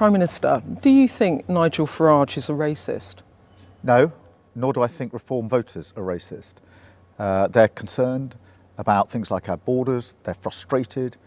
Prime Minister, do you think Nigel Farage is a racist? No, nor do I think Reform voters are racist. They're concerned about things like our borders, they're frustrated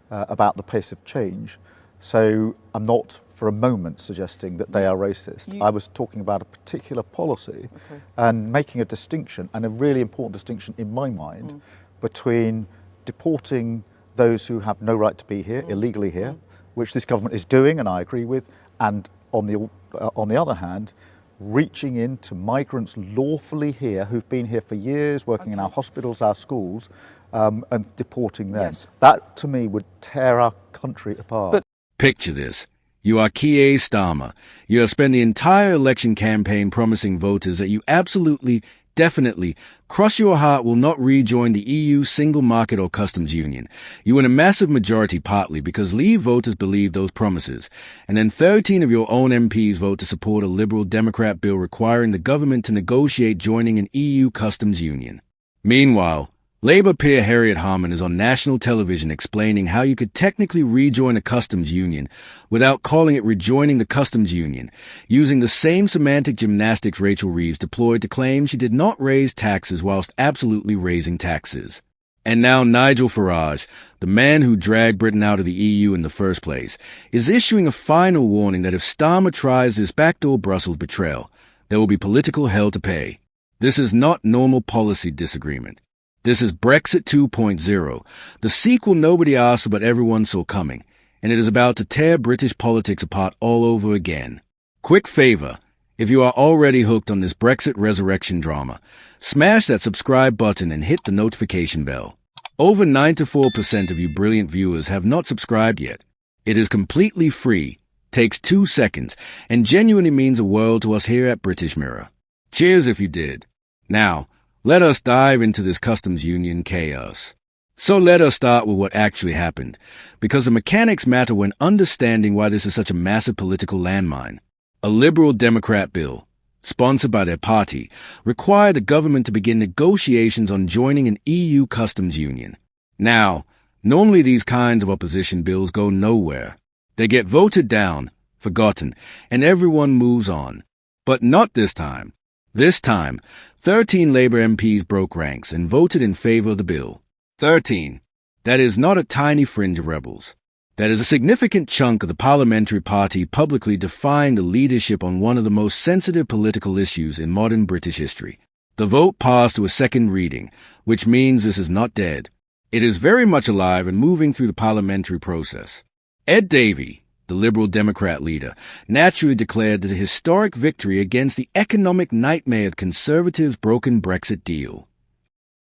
about the pace of change. So I'm not for a moment suggesting that they are racist. I was talking about a particular policy and making a distinction, and a really important distinction in my mind, between deporting those who have no right to be here, illegally here, which this government is doing and I agree with, and on the other hand, reaching into migrants lawfully here who've been here for years, working in our hospitals, our schools, and deporting them. Yes. That, to me, would tear our country apart. Picture this. You are Keir Starmer. You have spent the entire election campaign promising voters that you absolutely, definitely, cross your heart, will not rejoin the EU single market or customs union. You win a massive majority partly because Leave voters believe those promises, and then 13 of your own MPs vote to support a Liberal Democrat bill requiring the government to negotiate joining an EU customs union. Meanwhile, Labour peer Harriet Harman is on national television explaining how you could technically rejoin a customs union without calling it rejoining the customs union, using the same semantic gymnastics Rachel Reeves deployed to claim she did not raise taxes whilst absolutely raising taxes. And now Nigel Farage, the man who dragged Britain out of the EU in the first place, is issuing a final warning that if Starmer tries this backdoor Brussels betrayal, there will be political hell to pay. This is not normal policy disagreement. This is Brexit 2.0, the sequel nobody asked for but everyone saw coming, and it is about to tear British politics apart all over again. Quick favor, if you are already hooked on this Brexit resurrection drama, smash that subscribe button and hit the notification bell. Over 94% of you brilliant viewers have not subscribed yet. It is completely free, takes 2 seconds, and genuinely means a world to us here at British Mirror. Cheers if you did. Now, let us dive into this customs union chaos. So let us start with what actually happened, because the mechanics matter when understanding why this is such a massive political landmine. A Liberal Democrat bill, sponsored by their party, required the government to begin negotiations on joining an EU customs union. Now, normally these kinds of opposition bills go nowhere. They get voted down, forgotten, and everyone moves on. But not this time. This time, 13 Labour MPs broke ranks and voted in favour of the bill. 13. That is not a tiny fringe of rebels. That is a significant chunk of the parliamentary party publicly defying the leadership on one of the most sensitive political issues in modern British history. The vote passed to a second reading, which means this is not dead. It is very much alive and moving through the parliamentary process. Ed Davey, the Liberal Democrat leader, naturally declared that a historic victory against the economic nightmare of Conservatives' broken Brexit deal,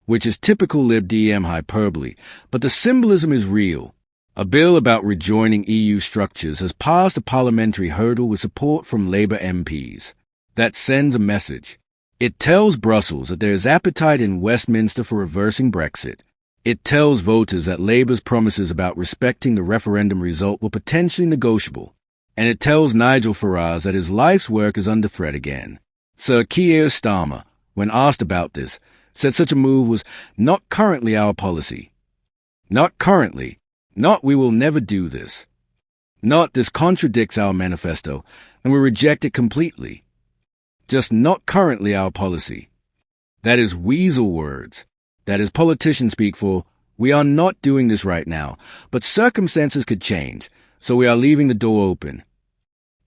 which is typical Lib Dem hyperbole, but the symbolism is real. A bill about rejoining EU structures has passed a parliamentary hurdle with support from Labour MPs. That sends a message. It tells Brussels that there is appetite in Westminster for reversing Brexit. It tells voters that Labour's promises about respecting the referendum result were potentially negotiable. And it tells Nigel Farage that his life's work is under threat again. Sir Keir Starmer, when asked about this, said such a move was not currently our policy. Not currently. Not we will never do this. Not this contradicts our manifesto, and we reject it completely. Just not currently our policy. That is weasel words. That is politician speak for, we are not doing this right now, but circumstances could change, so we are leaving the door open.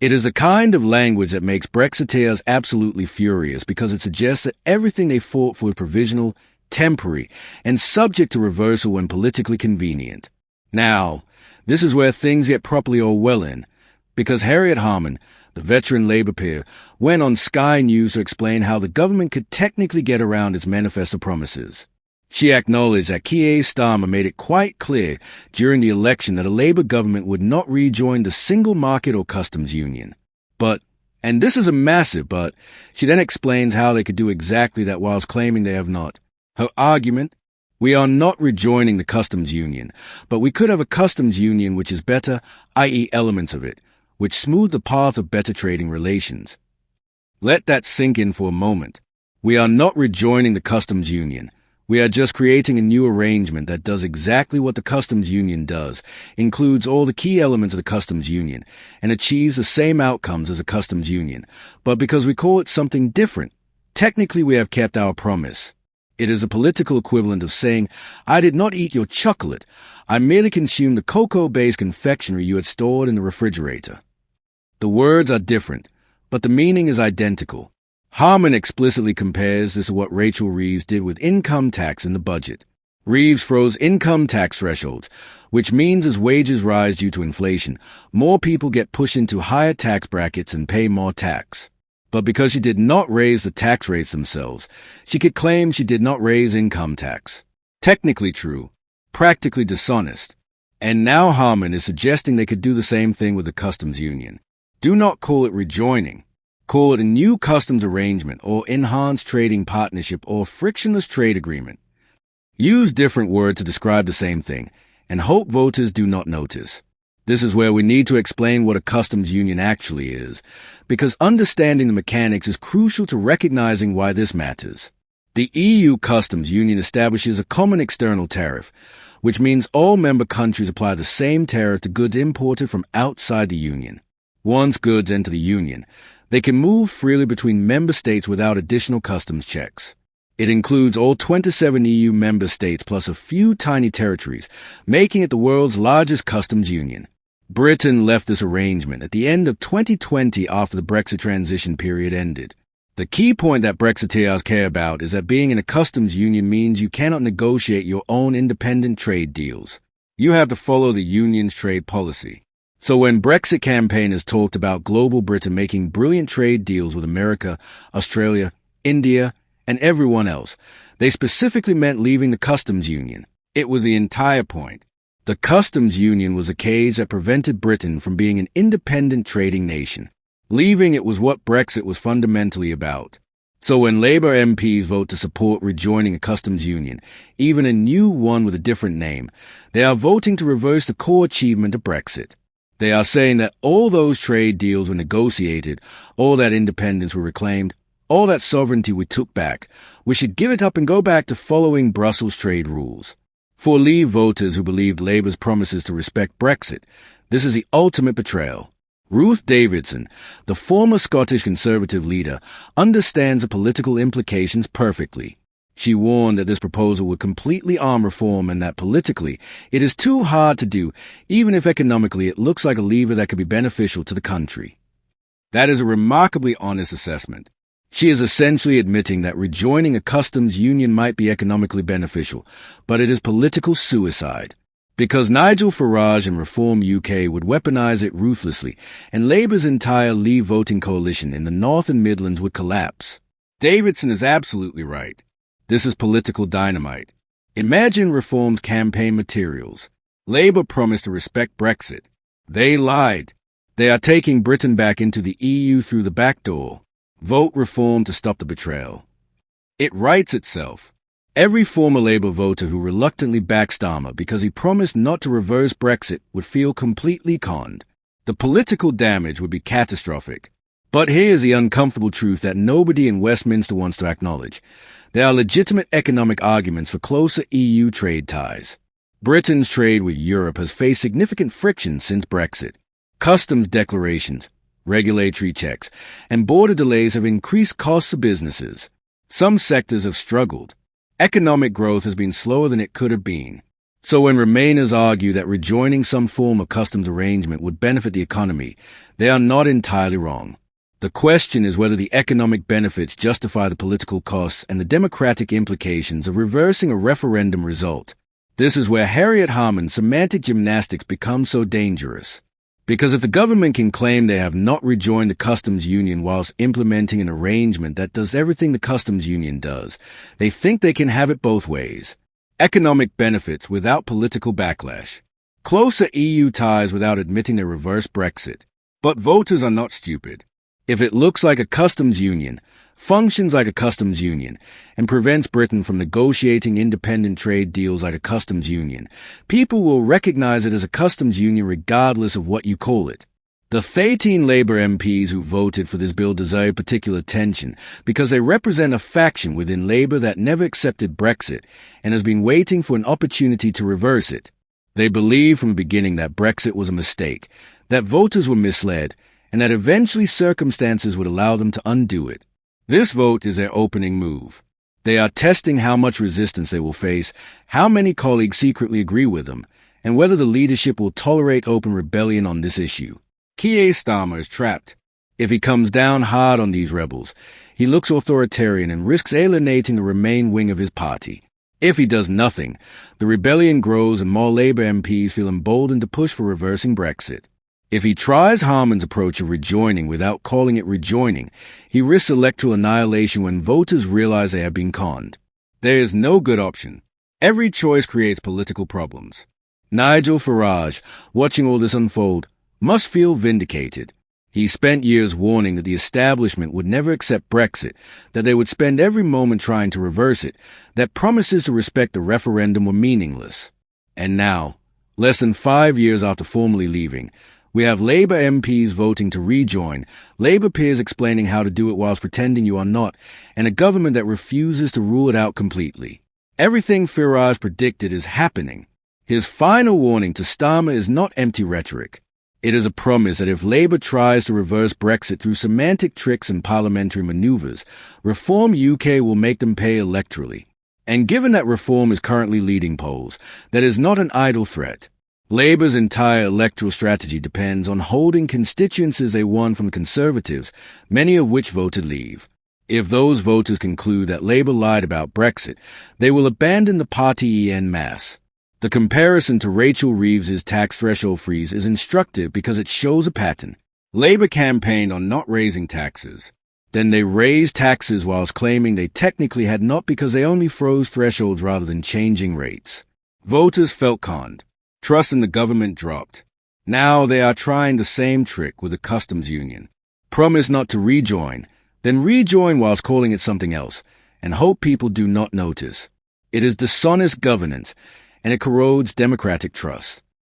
It is the kind of language that makes Brexiteers absolutely furious because it suggests that everything they fought for is provisional, temporary, and subject to reversal when politically convenient. Now, this is where things get properly Orwellian, because Harriet Harman, the veteran Labour peer, went on Sky News to explain how the government could technically get around its manifesto promises. She acknowledged that Keir Starmer made it quite clear during the election that a Labour government would not rejoin the single market or customs union. But, and this is a massive but, she then explains how they could do exactly that whilst claiming they have not. Her argument? We are not rejoining the customs union, but we could have a customs union which is better, i.e. elements of it, which smooth the path of better trading relations. Let that sink in for a moment. We are not rejoining the customs union. We are just creating a new arrangement that does exactly what the customs union does, includes all the key elements of the customs union, and achieves the same outcomes as a customs union. But because we call it something different, technically we have kept our promise. It is a political equivalent of saying, I did not eat your chocolate, I merely consumed the cocoa-based confectionery you had stored in the refrigerator. The words are different, but the meaning is identical. Harman explicitly compares this to what Rachel Reeves did with income tax in the budget. Reeves froze income tax thresholds, which means as wages rise due to inflation, more people get pushed into higher tax brackets and pay more tax. But because she did not raise the tax rates themselves, she could claim she did not raise income tax. Technically true, practically dishonest. And now Harman is suggesting they could do the same thing with the customs union. Do not call it rejoining. Call it a new customs arrangement or enhanced trading partnership or frictionless trade agreement. Use different words to describe the same thing, and hope voters do not notice. This is where we need to explain what a customs union actually is, because understanding the mechanics is crucial to recognizing why this matters. The EU customs union establishes a common external tariff, which means all member countries apply the same tariff to goods imported from outside the union. Once goods enter the union, they can move freely between member states without additional customs checks. It includes all 27 EU member states plus a few tiny territories, making it the world's largest customs union. Britain left this arrangement at the end of 2020 after the Brexit transition period ended. The key point that Brexiteers care about is that being in a customs union means you cannot negotiate your own independent trade deals. You have to follow the union's trade policy. So when Brexit campaigners talked about global Britain making brilliant trade deals with America, Australia, India, and everyone else, they specifically meant leaving the customs union. It was the entire point. The customs union was a cage that prevented Britain from being an independent trading nation. Leaving it was what Brexit was fundamentally about. So when Labour MPs vote to support rejoining a customs union, even a new one with a different name, they are voting to reverse the core achievement of Brexit. They are saying that all those trade deals were negotiated, all that independence were reclaimed, all that sovereignty we took back. We should give it up and go back to following Brussels trade rules. For Leave voters who believed Labour's promises to respect Brexit, this is the ultimate betrayal. Ruth Davidson, the former Scottish Conservative leader, understands the political implications perfectly. She warned that this proposal would completely arm reform and that politically it is too hard to do, even if economically it looks like a lever that could be beneficial to the country. That is a remarkably honest assessment. She is essentially admitting that rejoining a customs union might be economically beneficial, but it is political suicide. Because Nigel Farage and Reform UK would weaponize it ruthlessly, and Labour's entire Leave voting coalition in the North and Midlands would collapse. Davidson is absolutely right. This is political dynamite. Imagine Reform's campaign materials. Labour promised to respect Brexit. They lied. They are taking Britain back into the EU through the backdoor. Vote Reform to stop the betrayal. It writes itself. Every former Labour voter who reluctantly backed Starmer because he promised not to reverse Brexit would feel completely conned. The political damage would be catastrophic. But here's the uncomfortable truth that nobody in Westminster wants to acknowledge. There are legitimate economic arguments for closer EU trade ties. Britain's trade with Europe has faced significant friction since Brexit. Customs declarations, regulatory checks, and border delays have increased costs of businesses. Some sectors have struggled. Economic growth has been slower than it could have been. So when Remainers argue that rejoining some form of customs arrangement would benefit the economy, they are not entirely wrong. The question is whether the economic benefits justify the political costs and the democratic implications of reversing a referendum result. This is where Harriet Harman's semantic gymnastics becomes so dangerous. Because if the government can claim they have not rejoined the customs union whilst implementing an arrangement that does everything the customs union does, they think they can have it both ways. Economic benefits without political backlash. Closer EU ties without admitting they reverse Brexit. But voters are not stupid. If it looks like a customs union, functions like a customs union, and prevents Britain from negotiating independent trade deals like a customs union, people will recognize it as a customs union regardless of what you call it. The 13 Labour MPs who voted for this bill deserve particular attention because they represent a faction within Labour that never accepted Brexit and has been waiting for an opportunity to reverse it. They believed from the beginning that Brexit was a mistake, that voters were misled, and that eventually circumstances would allow them to undo it. This vote is their opening move. They are testing how much resistance they will face, how many colleagues secretly agree with them, and whether the leadership will tolerate open rebellion on this issue. Keir Starmer is trapped. If he comes down hard on these rebels, he looks authoritarian and risks alienating the Remain wing of his party. If he does nothing, the rebellion grows and more Labour MPs feel emboldened to push for reversing Brexit. If he tries Harman's approach of rejoining without calling it rejoining, he risks electoral annihilation when voters realize they have been conned. There is no good option. Every choice creates political problems. Nigel Farage, watching all this unfold, must feel vindicated. He spent years warning that the establishment would never accept Brexit, that they would spend every moment trying to reverse it, that promises to respect the referendum were meaningless. And now, less than 5 years after formally leaving, we have Labour MPs voting to rejoin, Labour peers explaining how to do it whilst pretending you are not, and a government that refuses to rule it out completely. Everything Farage predicted is happening. His final warning to Starmer is not empty rhetoric. It is a promise that if Labour tries to reverse Brexit through semantic tricks and parliamentary manoeuvres, Reform UK will make them pay electorally. And given that Reform is currently leading polls, that is not an idle threat. Labour's entire electoral strategy depends on holding constituencies they won from Conservatives, many of which voted Leave. If those voters conclude that Labour lied about Brexit, they will abandon the party en masse. The comparison to Rachel Reeves' tax threshold freeze is instructive because it shows a pattern. Labour campaigned on not raising taxes. Then they raised taxes whilst claiming they technically had not because they only froze thresholds rather than changing rates. Voters felt conned. Trust in the government dropped. Now they are trying the same trick with the customs union. Promise not to rejoin, then rejoin whilst calling it something else, and hope people do not notice. It is dishonest governance, and it corrodes democratic trust.